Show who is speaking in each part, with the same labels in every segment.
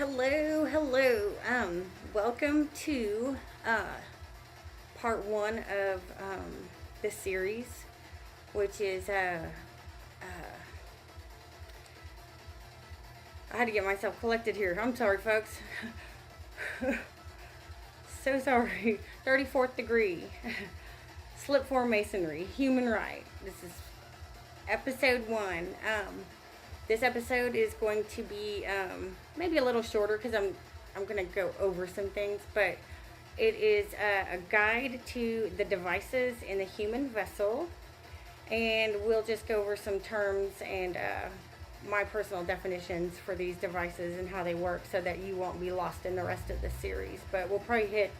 Speaker 1: Hello. Welcome to part one of this series, which is I had to get myself collected here. I'm sorry, folks. So sorry. 34th degree. SlipForm Masonry, human right. This is episode one. This episode is going to be maybe a little shorter because I'm going to go over some things, but it is a guide to the devices in the human vessel, and we'll just go over some terms and my personal definitions for these devices and how they work so that you won't be lost in the rest of the series. But we'll probably hit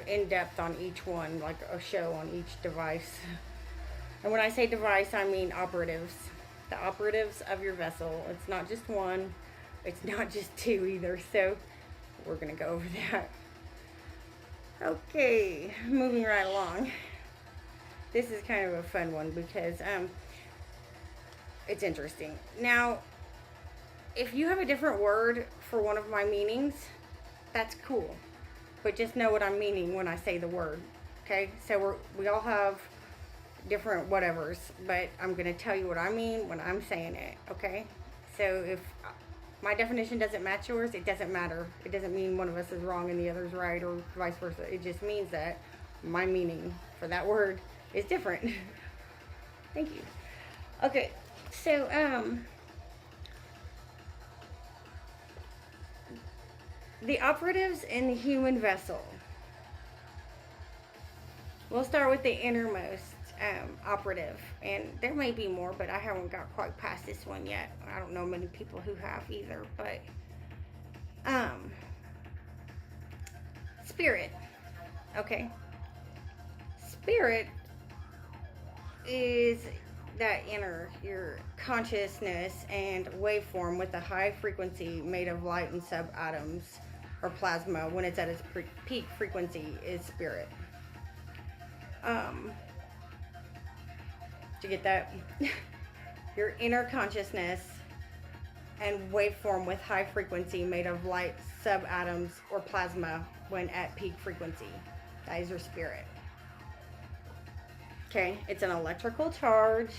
Speaker 1: in depth on each one, like a show on each device. And when I say device, I mean operatives. The operatives of your vessel. It's not just one, it's not just two either, so we're gonna go over that. Okay, moving right along. This is kind of a fun one because it's interesting. Now, if you have a different word for one of my meanings, that's cool, but just know what I'm meaning when I say the word. Okay, so we all have different whatevers, but I'm going to tell you what I mean when I'm saying it, okay? So if my definition doesn't match yours, it doesn't matter. It doesn't mean one of us is wrong and the other's right, or vice versa. It just means that my meaning for that word is different. Thank you. Okay, so the operatives in the human vessel. We'll start with the innermost operative, and there may be more, but I haven't got quite past this one yet. I don't know many people who have either, but spirit. Okay, spirit is that inner, your consciousness and waveform with a high frequency made of light and subatoms or plasma. When it's at its peak frequency is spirit. Did you get that? Your inner consciousness and waveform with high frequency made of light, subatoms, or plasma when at peak frequency. That is your spirit. Okay, it's an electrical charge,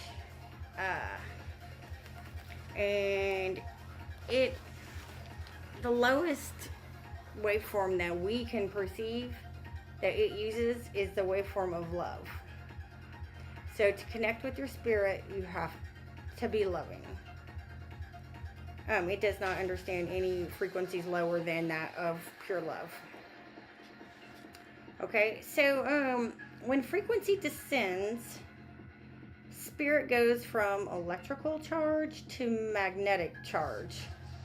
Speaker 1: and the lowest waveform that we can perceive that it uses is the waveform of love. So to connect with your spirit, you have to be loving. It does not understand any frequencies lower than that of pure love. Okay, so when frequency descends, spirit goes from electrical charge to magnetic charge.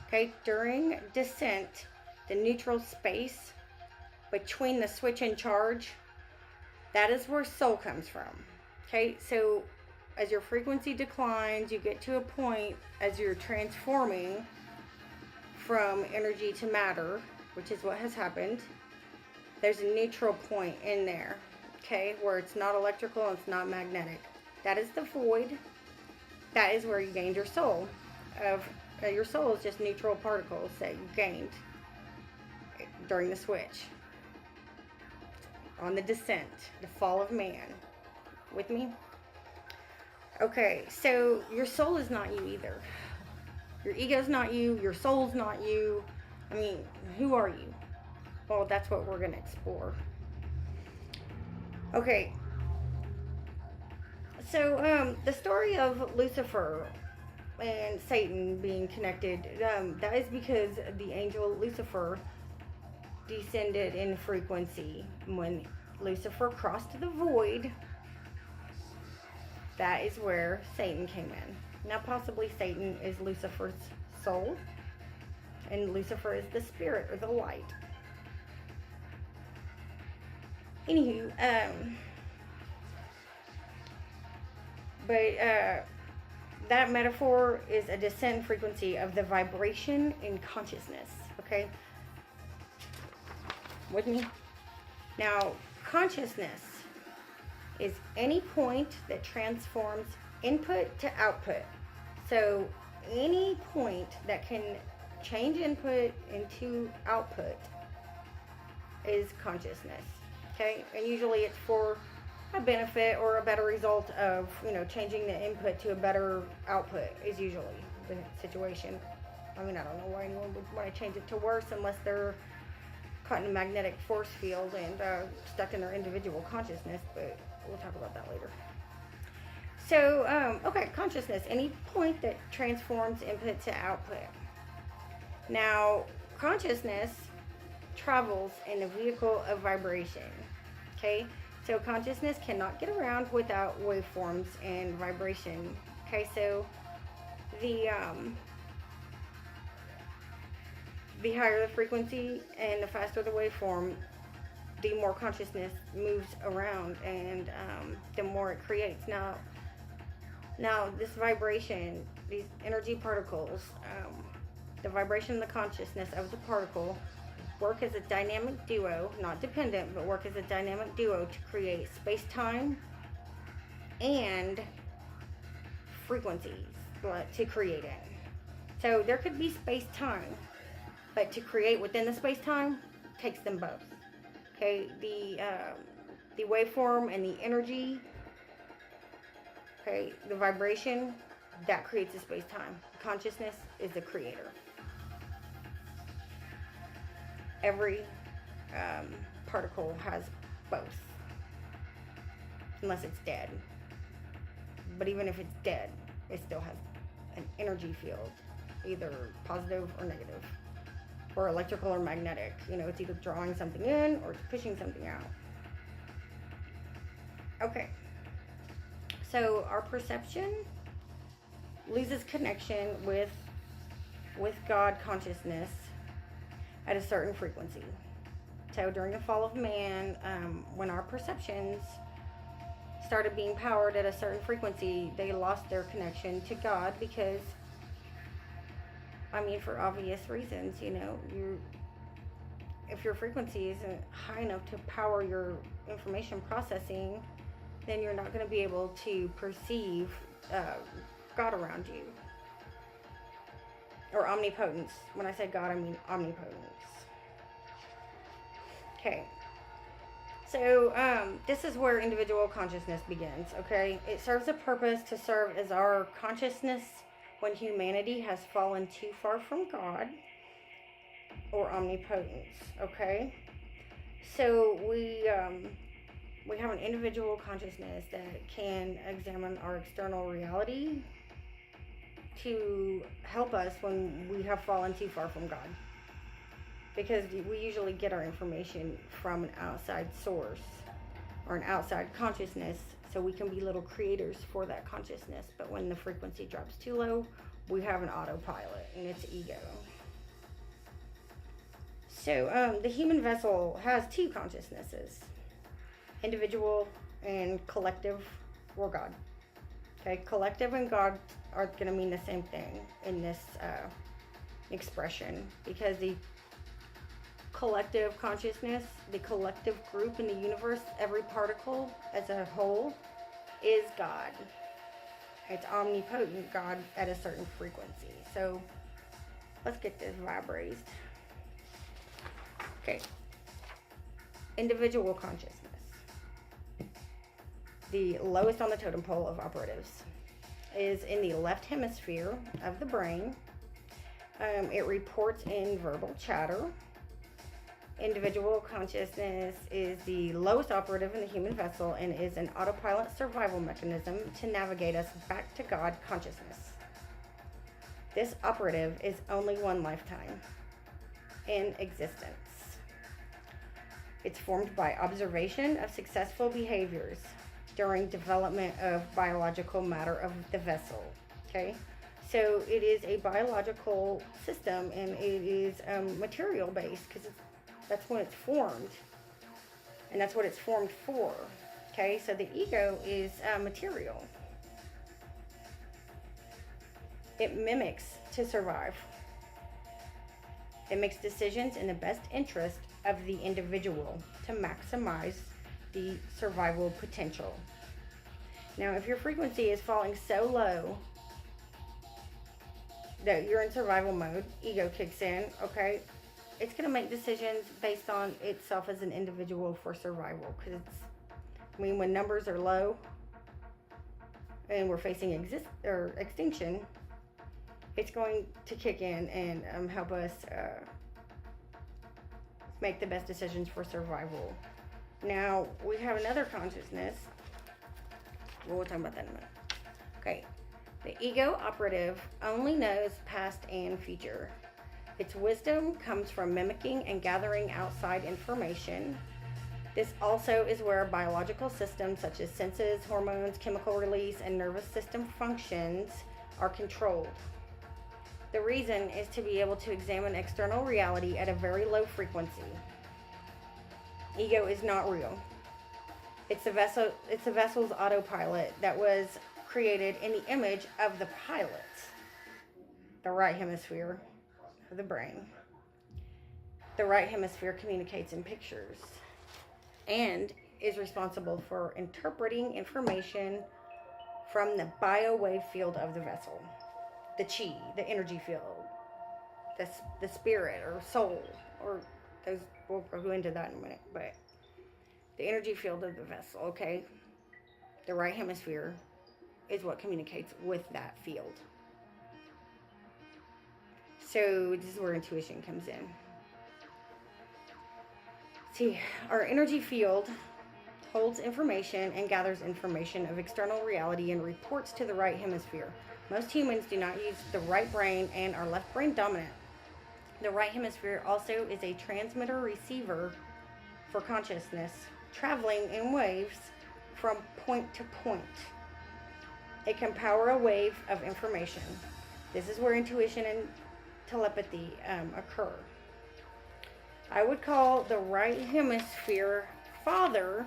Speaker 1: Okay, during descent, the neutral space between the switch and charge, that is where soul comes from. Okay, so as your frequency declines, you get to a point as you're transforming from energy to matter, which is what has happened. There's a neutral point in there, okay, where it's not electrical and it's not magnetic. That is the void. That is where you gained your soul. Your soul is just neutral particles that you gained during the switch. On the descent, the fall of man. With me? Okay, so your soul is not you either. Your ego's not you. Your soul's not you. I mean, who are you? Well, that's what we're going to explore. Okay. So, the story of Lucifer and Satan being connected, that is because the angel Lucifer descended in frequency. When Lucifer crossed the void, that is where Satan came in. Now, possibly Satan is Lucifer's soul, and Lucifer is the spirit or the light. Anywho, that metaphor is a descent frequency of the vibration in consciousness. Okay? With me? Now, consciousness is any point that transforms input to output. So any point that can change input into output is consciousness. Okay, and usually it's for a benefit or a better result of, changing the input to a better output is usually the situation. I mean, I don't know why anyone would want to change it to worse unless they're caught in a magnetic force field and stuck in their individual consciousness, but we'll talk about that later. So, okay, consciousness, any point that transforms input to output. Now, consciousness travels in a vehicle of vibration, okay? So consciousness cannot get around without waveforms and vibration, okay? So the higher the frequency and the faster the waveform, the more consciousness moves around, and the more it creates. Now this vibration, these energy particles, the vibration and the consciousness of the particle work as a dynamic duo, not dependent, but work as a dynamic duo to create space-time and frequencies to create it. So there could be space-time, but to create within the space-time takes them both. Okay, the waveform and the energy, okay, the vibration, that creates a space-time. Consciousness is the creator. Every particle has both, unless it's dead. But even if it's dead, it still has an energy field, either positive or negative, or electrical or magnetic. It's either drawing something in or it's pushing something out. Okay, so our perception loses connection with God consciousness at a certain frequency. So during the fall of man, when our perceptions started being powered at a certain frequency, they lost their connection to God because, for obvious reasons, if your frequency isn't high enough to power your information processing, then you're not going to be able to perceive God around you. Or omnipotence. When I say God, I mean omnipotence. Okay. So, this is where individual consciousness begins, okay? It serves a purpose to serve as our consciousness when humanity has fallen too far from God or omnipotence, okay? So, we have an individual consciousness that can examine our external reality to help us when we have fallen too far from God. Because we usually get our information from an outside source or an outside consciousness, so we can be little creators for that consciousness. But when the frequency drops too low, we have an autopilot, and it's ego. So the human vessel has two consciousnesses, individual and collective, or God. Okay, collective and God are going to mean the same thing in this expression, because the collective consciousness, the collective group in the universe, every particle as a whole is God. It's omnipotent God at a certain frequency. So let's get this vibrated. Okay. Individual consciousness. The lowest on the totem pole of operatives is in the left hemisphere of the brain. It reports in verbal chatter. Individual consciousness is the lowest operative in the human vessel and is an autopilot survival mechanism to navigate us back to God consciousness. This operative is only one lifetime in existence. It's formed by observation of successful behaviors during development of biological matter of the vessel. Okay, so it is a biological system, and it is material based, because that's when it's formed, and that's what it's formed for. Okay, so the ego is material. It mimics to survive. It makes decisions in the best interest of the individual to maximize the survival potential. Now, if your frequency is falling so low that you're in survival mode, ego kicks in, okay? It's going to make decisions based on itself as an individual for survival. Because when numbers are low and we're facing extinction, it's going to kick in and help us make the best decisions for survival. Now, we have another consciousness. Well, we'll talk about that in a minute. Okay. The ego operative only knows past and future. Its wisdom comes from mimicking and gathering outside information. This also is where biological systems such as senses, hormones, chemical release, and nervous system functions are controlled. The reason is to be able to examine external reality at a very low frequency. Ego is not real. It's the vessel's autopilot that was created in the image of the pilot, the right hemisphere of the brain. The right hemisphere communicates in pictures and is responsible for interpreting information from the biowave field of the vessel, the chi, the energy field, the spirit or soul, or those, we'll go into that in a minute, but the energy field of the vessel, okay? The right hemisphere is what communicates with that field. So this is where intuition comes in. See, our energy field holds information and gathers information of external reality and reports to the right hemisphere. Most humans do not use the right brain and are left brain dominant. The right hemisphere also is a transmitter-receiver for consciousness, traveling in waves from point to point. It can power a wave of information. This is where intuition and telepathy occur. I would call the right hemisphere father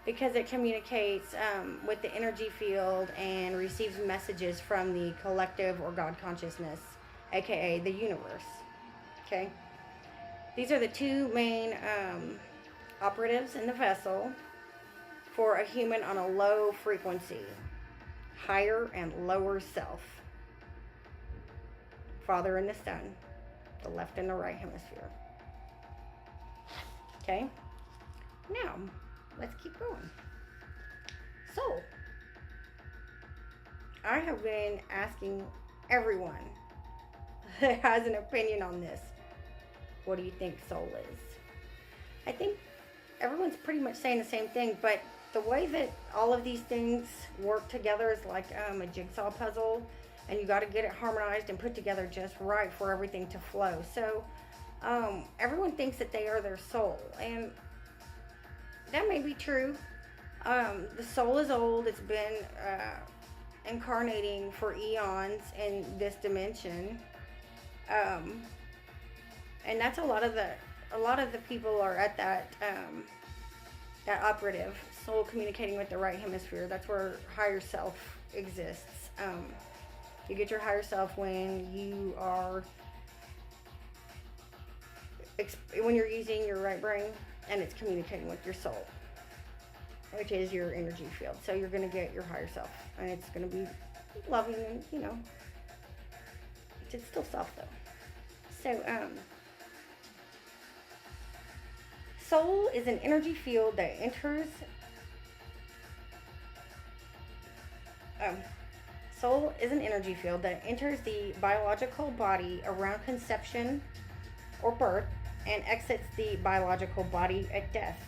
Speaker 1: because it communicates with the energy field and receives messages from the collective or God consciousness, aka the universe. Okay? These are the two main operatives in the vessel for a human on a low frequency, higher and lower self. Father and the son, the left and the right hemisphere. Okay? Now, let's keep going. Soul. I have been asking everyone that has an opinion on this, what do you think soul is? I think everyone's pretty much saying the same thing, but the way that all of these things work together is like a jigsaw puzzle, and you got to get it harmonized and put together just right for everything to flow. So everyone thinks that they are their soul, and that may be true. The soul is old. It's been incarnating for eons in this dimension, and that's a lot of the people are at that operative soul communicating with the right hemisphere. That's where higher self exists. You get your higher self when you are when you're using your right brain and it's communicating with your soul, which is your energy field. So you're going to get your higher self, and it's going to be loving, and it's still self though. So soul is an energy field that enters soul is an energy field that enters the biological body around conception or birth and exits the biological body at death.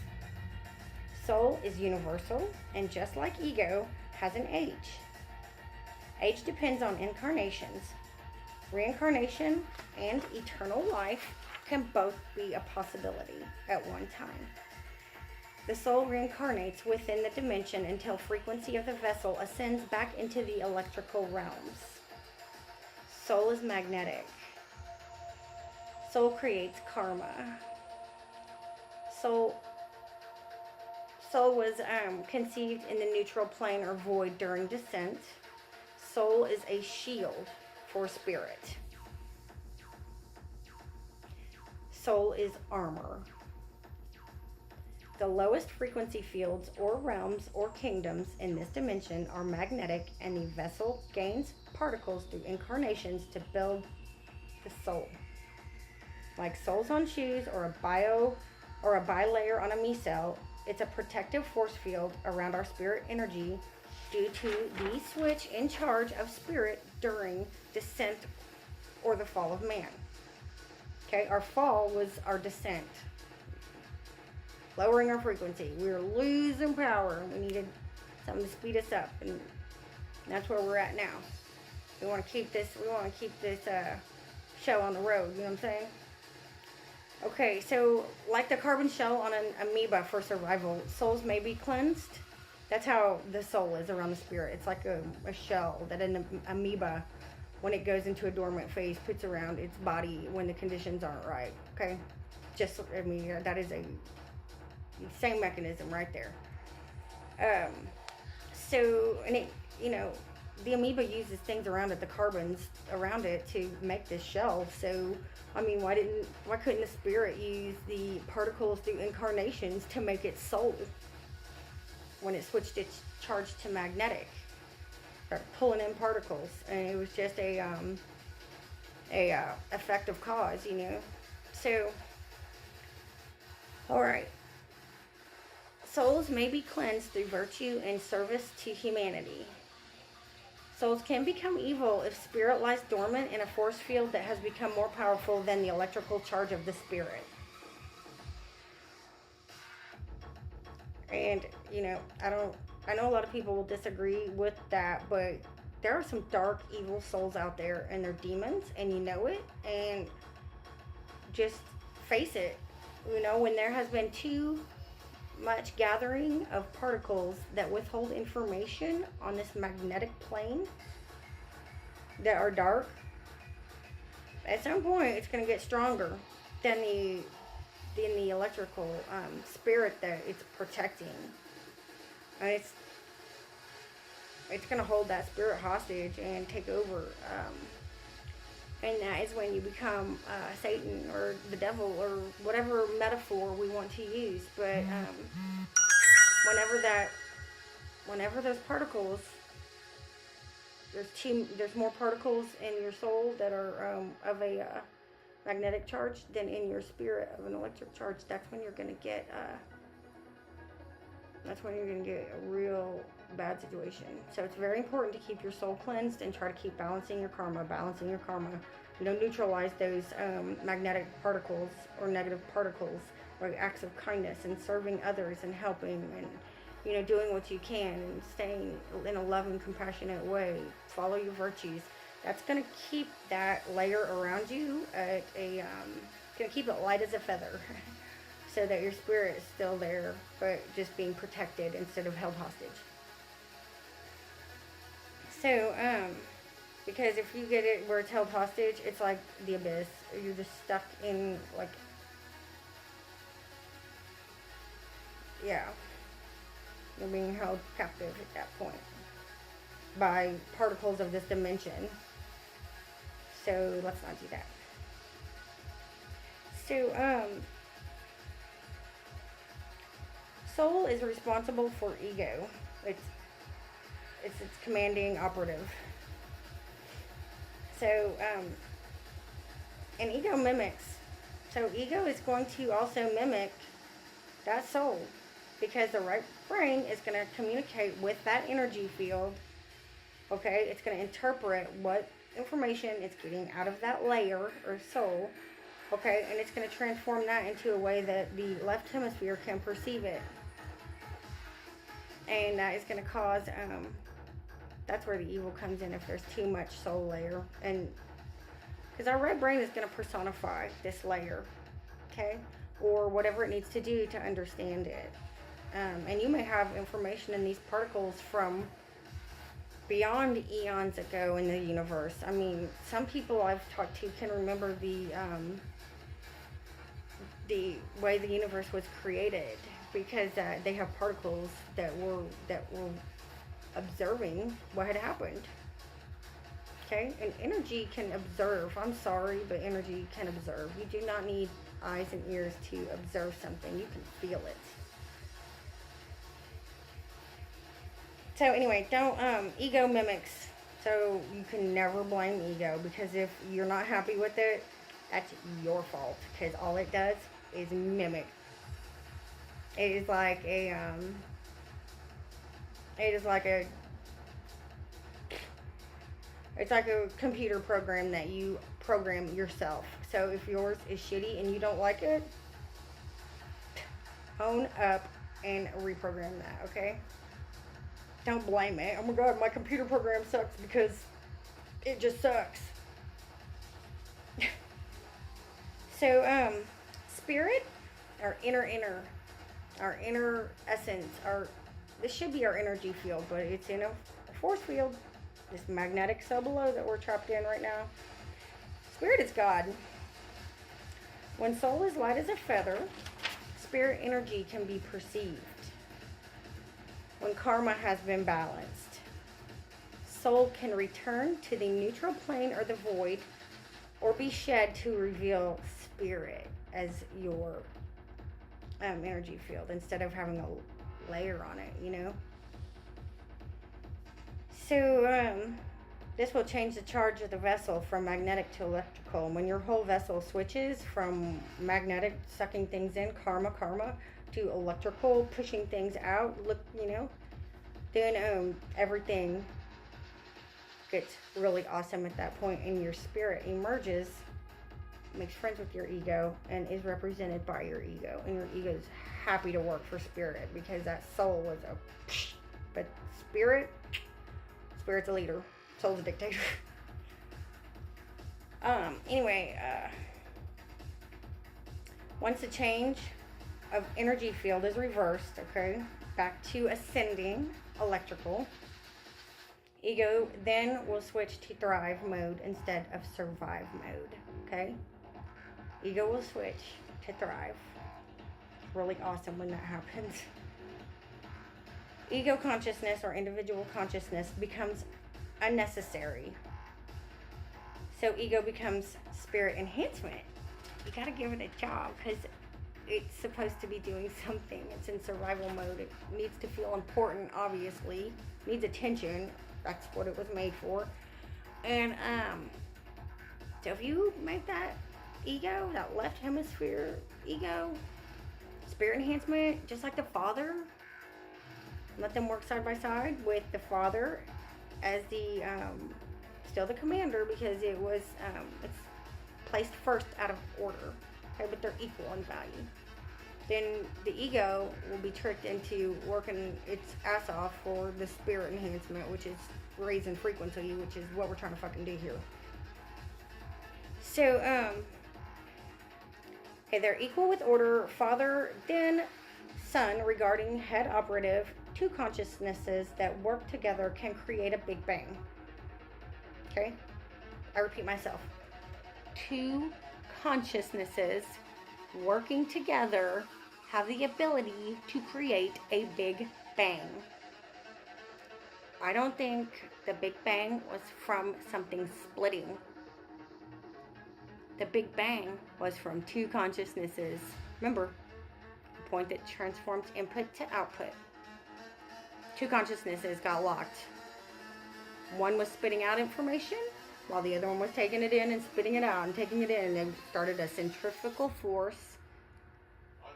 Speaker 1: Soul is universal, and just like ego, has an age. Age depends on incarnations. Reincarnation and eternal life can both be a possibility at one time. The soul reincarnates within the dimension until frequency of the vessel ascends back into the electrical realms. Soul is magnetic. Soul creates karma. Soul was conceived in the neutral plane or void during descent. Soul is a shield for spirit. Soul is armor. The lowest frequency fields or realms or kingdoms in this dimension are magnetic, and the vessel gains particles through incarnations to build the soul. Like souls on shoes or a bilayer on a micelle, it's a protective force field around our spirit energy due to the switch in charge of spirit during descent or the fall of man. Okay, our fall was our descent. Lowering our frequency. We were losing power. We needed something to speed us up, and that's where we're at now. We want to keep this show on the road, you know what I'm saying? Okay, so like the carbon shell on an amoeba for survival, souls may be cleansed. That's how the soul is around the spirit. It's like a shell that an amoeba, when it goes into a dormant phase, puts around its body when the conditions aren't right. Okay, that is a same mechanism right there. The amoeba uses things around it, the carbons around it, to make this shell. So, why couldn't the spirit use the particles through incarnations to make its soul when it switched its charge to magnetic? Started pulling in particles, and it was just a effective cause, So, all right. Souls may be cleansed through virtue and service to humanity. Souls can become evil if spirit lies dormant in a force field that has become more powerful than the electrical charge of the spirit. And, I know a lot of people will disagree with that, but there are some dark, evil souls out there, and they're demons, and you know it, and just face it. When there has been too much gathering of particles that withhold information on this magnetic plane that are dark, at some point it's going to get stronger than the electrical spirit that it's protecting, and it's going to hold that spirit hostage and take over, and that is when you become Satan or the devil or whatever metaphor we want to use. But whenever those particles, there's more particles in your soul that are of a magnetic charge than in your spirit of an electric charge. That's when you're going to get a real bad situation. So it's very important to keep your soul cleansed and try to keep balancing your karma. Neutralize those magnetic particles or negative particles, or acts of kindness and serving others and helping and doing what you can and staying in a loving, compassionate way. Follow your virtues. That's going to keep that layer around you going to keep it light as a feather. So that your spirit is still there, but just being protected instead of held hostage. So, because if you get it where it's held hostage, it's like the abyss. You're just stuck in, you're being held captive at that point by particles of this dimension. So, let's not do that. So, soul is responsible for ego. It's its commanding operative. So, and ego mimics. So ego is going to also mimic that soul, because the right brain is going to communicate with that energy field. Okay, it's going to interpret what information it's getting out of that layer or soul. Okay, and it's going to transform that into a way that the left hemisphere can perceive it. And that is going to cause, that's where the evil comes in if there's too much soul layer. And because our right brain is going to personify this layer, okay, or whatever it needs to do to understand it. And you may have information in these particles from beyond eons ago in the universe. Some people I've talked to can remember the way the universe was created, because they have particles that were observing what had happened. Okay, and energy can observe. I'm sorry, but energy can observe. You do not need eyes and ears to observe something. You can feel it. So anyway, don't, ego mimics. So you can never blame ego, because if you're not happy with it, that's your fault, because all it does is mimic. It is like a, it's like a computer program that you program yourself. So if yours is shitty and you don't like it, own up and reprogram that, okay? Don't blame it. Oh my god, my computer program sucks because it just sucks. So, spirit, our inner essence, this should be our energy field, but it's in a force field, this magnetic cell below that we're trapped in right now. Spirit is God. When soul is light as a feather, spirit energy can be perceived. When karma has been balanced, soul can return to the neutral plane or the void, or be shed to reveal spirit as your energy field, instead of having a layer on it, you know. So this will change the charge of the vessel from magnetic to electrical. And when your whole vessel switches from magnetic, sucking things in, karma, to electrical, pushing things out, look, you know, then everything gets really awesome at that point, and your spirit emerges, makes friends with your ego, and is represented by your ego, and your ego is happy to work for spirit, because that soul is but spirit's a leader, soul's a dictator. Anyway, once the change of energy field is reversed, okay, back to ascending electrical, ego then will switch to thrive mode instead of survive mode, okay? Ego will switch to thrive. It's really awesome when that happens. Ego consciousness or individual consciousness becomes unnecessary. So ego becomes spirit enhancement. You gotta give it a job, because it's supposed to be doing something. It's in survival mode. It needs to feel important, obviously. It needs attention. That's what it was made for. And so if you make that ego, that left hemisphere ego, spirit enhancement, just like the Father, let them work side by side with the Father as the still the commander, because it was it's placed first out of order. Okay, but they're equal in value. Then the ego will be tricked into working its ass off for the spirit enhancement, which is raising frequency, which is what we're trying to fucking do here. So, okay, they're equal with order. Father, then Son, regarding head operative, two consciousnesses that work together can create a Big Bang. Okay? I repeat myself. Two consciousnesses working together have the ability to create a Big Bang. I don't think the Big Bang was from something splitting. The Big Bang was from two consciousnesses. Remember, the point that transforms input to output. Two consciousnesses got locked. One was spitting out information, while the other one was taking it in and spitting it out and taking it in. They started a centrifugal force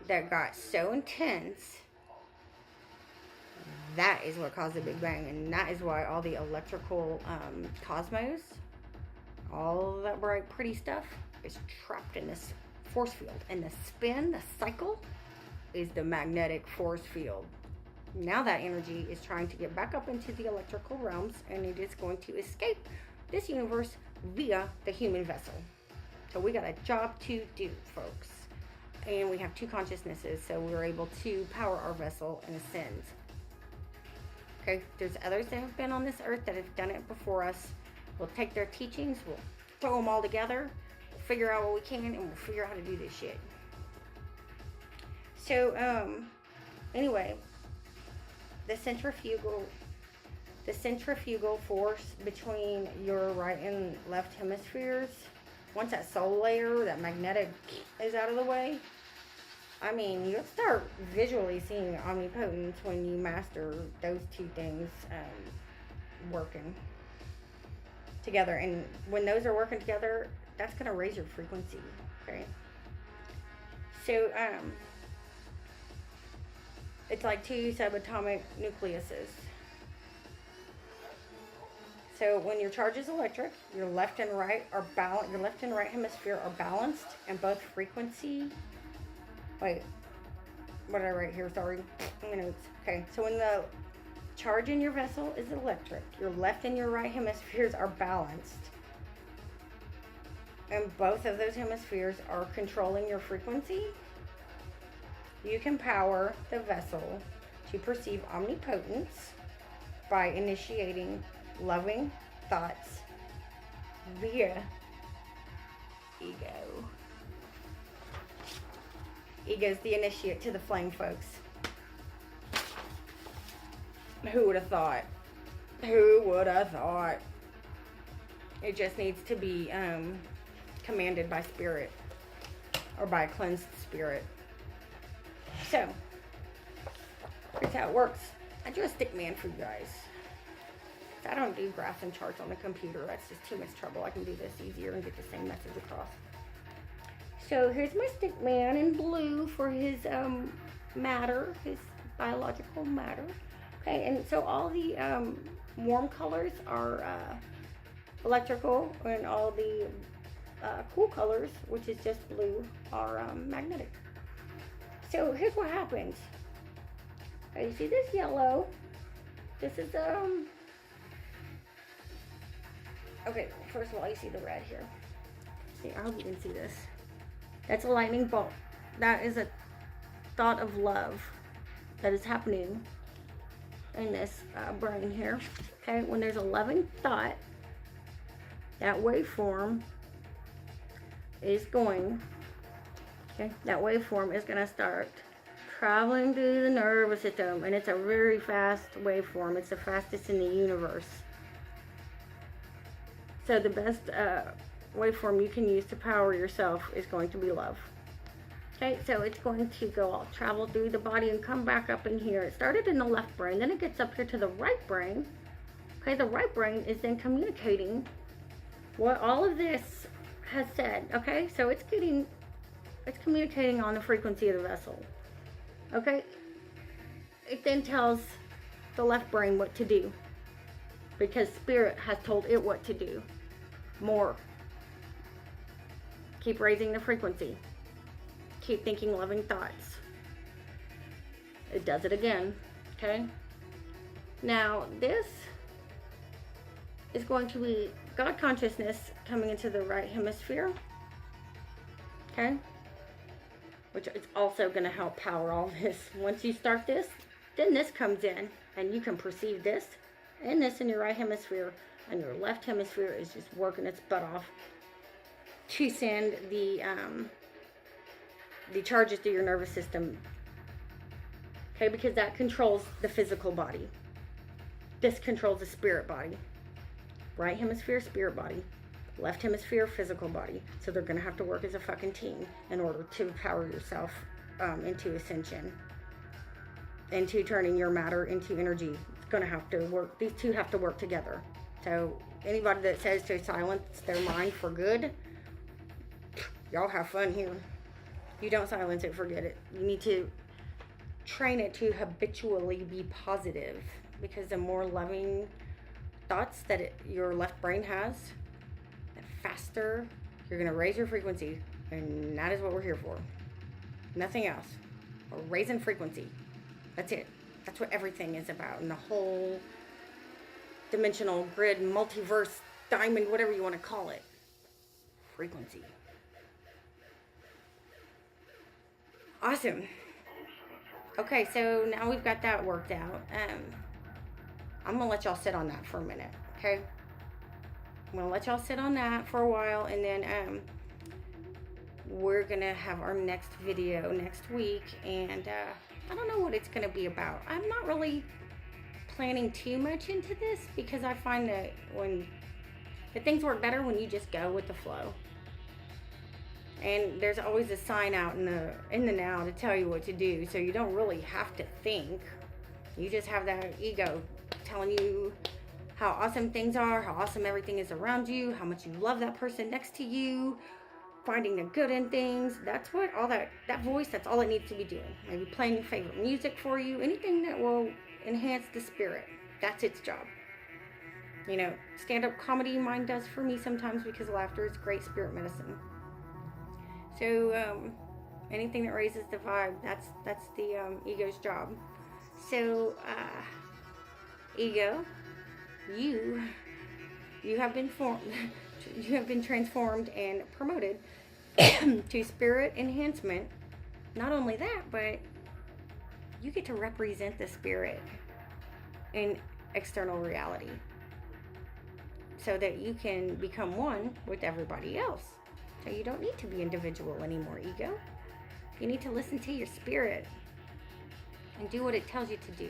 Speaker 1: that got so intense. That is what caused the Big Bang, and that is why all the electrical cosmos, all that bright pretty stuff, is trapped in this force field. And the spin, the cycle, is the magnetic force field. Now that energy is trying to get back up into the electrical realms, and it is going to escape this universe via the human vessel. So we got a job to do, folks. And we have two consciousnesses, so we're able to power our vessel and ascend. Okay, there's others that have been on this earth that have done it before us. We'll take their teachings, we'll throw them all together, we'll figure out what we can, and we'll figure out how to do this shit. So, anyway, the centrifugal force between your right and left hemispheres, once that soul layer, that magnetic, is out of the way, I mean, you'll start visually seeing omnipotence when you master those two things working together. And when those are working together, that's going to raise your frequency, okay? So, it's like two subatomic nucleuses. So when your charge is electric, your left and right are balanced. Your left and right hemisphere are balanced, and both frequency. Wait, what did I write here? Sorry, my notes. Okay, so when the charge in your vessel is electric, your left and your right hemispheres are balanced, and both of those hemispheres are controlling your frequency. You can power the vessel to perceive omnipotence by initiating loving thoughts via ego. Ego's the initiate to the flame, folks. Who would have thought? Who would have thought? It just needs to be commanded by spirit, or by a cleansed spirit. So, here's how it works. I drew a stick man for you guys. I don't do graphs and charts on the computer. That's just too much trouble. I can do this easier and get the same message across. So here's my stick man in blue for his matter, his biological matter. Okay, and so all the warm colors are electrical, and all the cool colors, which is just blue, are magnetic. So here's what happens. Okay, you see this yellow? This is okay, first of all, you see the red here. See, I hope you can see this. That's a lightning bolt. That is a thought of love that is happening in this brain here. Okay, when there's a loving thought, that waveform is going, okay, that waveform is going to start traveling through the nervous system, and it's a very fast waveform. It's the fastest in the universe. So the best waveform you can use to power yourself is going to be love. Okay, so it's going to go all travel through the body and come back up in here. It started in the left brain, then it gets up here to the right brain. Okay, the right brain is then communicating what all of this has said. Okay, so it's communicating on the frequency of the vessel. Okay, it then tells the left brain what to do, because spirit has told it what to do. More. Keep raising the frequency. Keep thinking loving thoughts. It does it again. Okay? Now, this is going to be God consciousness coming into the right hemisphere. Okay? Which is also going to help power all this. Once you start this, then this comes in, and you can perceive this and this in your right hemisphere, and your left hemisphere is just working its butt off to send the charges through your nervous system. Okay, because that controls the physical body. This controls the spirit body. Right hemisphere, spirit body. Left hemisphere, physical body. So they're going to have to work as a fucking team in order to power yourself into ascension. Into turning your matter into energy. It's going to have to work. These two have to work together. So anybody that says to silence their mind for good, y'all have fun here. You don't silence it, forget it. You need to train it to habitually be positive, because the more loving thoughts that your left brain has, the faster you're going to raise your frequency, and that is what we're here for. Nothing else. We're raising frequency. That's it. That's what everything is about, and the whole dimensional grid, multiverse, diamond, whatever you want to call it. Frequency. Awesome. Okay, so now we've got that worked out. I'm going to let y'all sit on that for a minute, okay? I'm going to let y'all sit on that for a while, and then we're going to have our next video next week, and I don't know what it's going to be about. I'm not really planning too much into this, because I find that things work better when you just go with the flow. And there's always a sign out in the now to tell you what to do, so you don't really have to think. You just have that ego telling you how awesome things are, how awesome everything is around you, how much you love that person next to you, finding the good in things. That's what all that voice, that's all it needs to be doing. Maybe playing your favorite music for you, anything that will enhance the spirit. That's its job. You know, stand-up comedy mine does for me sometimes, because laughter is great spirit medicine. So anything that raises the vibe, that's the ego's job. So ego, you have been you have been transformed and promoted to spirit enhancement. Not only that, but you get to represent the spirit in external reality, so that you can become one with everybody else. So you don't need to be individual anymore, ego. You need to listen to your spirit and do what it tells you to do.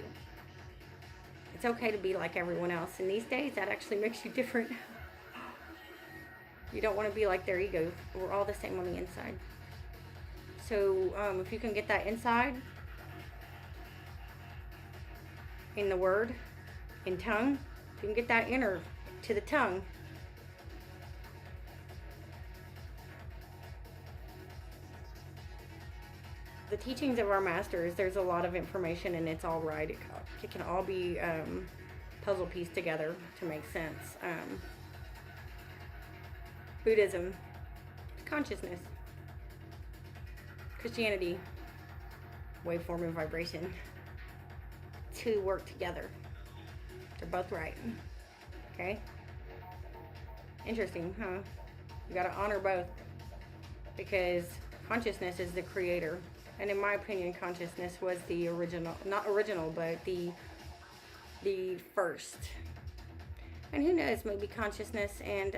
Speaker 1: It's okay to be like everyone else. And these days, that actually makes you different. You don't want to be like their ego. We're all the same on the inside. So if you can get that inside, in the word, in tongue, if you can get that inner to the tongue, the teachings of our masters, there's a lot of information, and it's all right. It can all be puzzle pieced together to make sense. Buddhism, consciousness. Christianity, waveform and vibration. Two work together. They're both right. Okay? Interesting, huh? You gotta honor both, because consciousness is the creator. And in my opinion, consciousness was the original, not original, but the first. And who knows, maybe consciousness and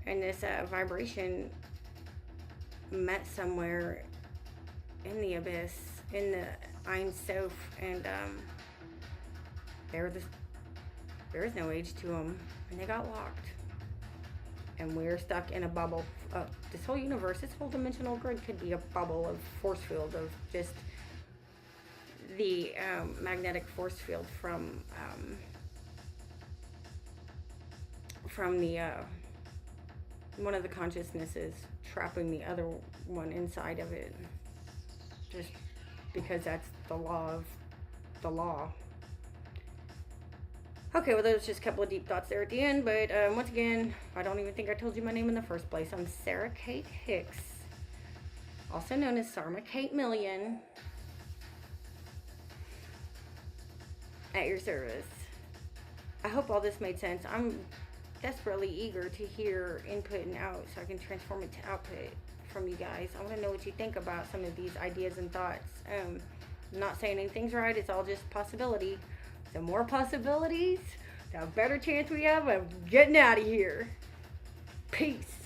Speaker 1: this vibration met somewhere in the abyss, in the Ein Sof, and there is no age to them, and they got locked. And we're stuck in a bubble. This whole universe, this whole dimensional grid could be a bubble of force field, of just the magnetic force field from the one of the consciousnesses trapping the other one inside of it, just because that's the law of the law. Okay, well, there's just a couple of deep thoughts there at the end, but once again, I don't even think I told you my name in the first place. I'm Sarah Kate Hicks, also known as Sarma Kate Million, at your service. I hope all this made sense. I'm desperately eager to hear input and out, so I can transform it to output from you guys. I want to know what you think about some of these ideas and thoughts. I'm not saying anything's right, it's all just possibility. The more possibilities, the better chance we have of getting out of here. Peace.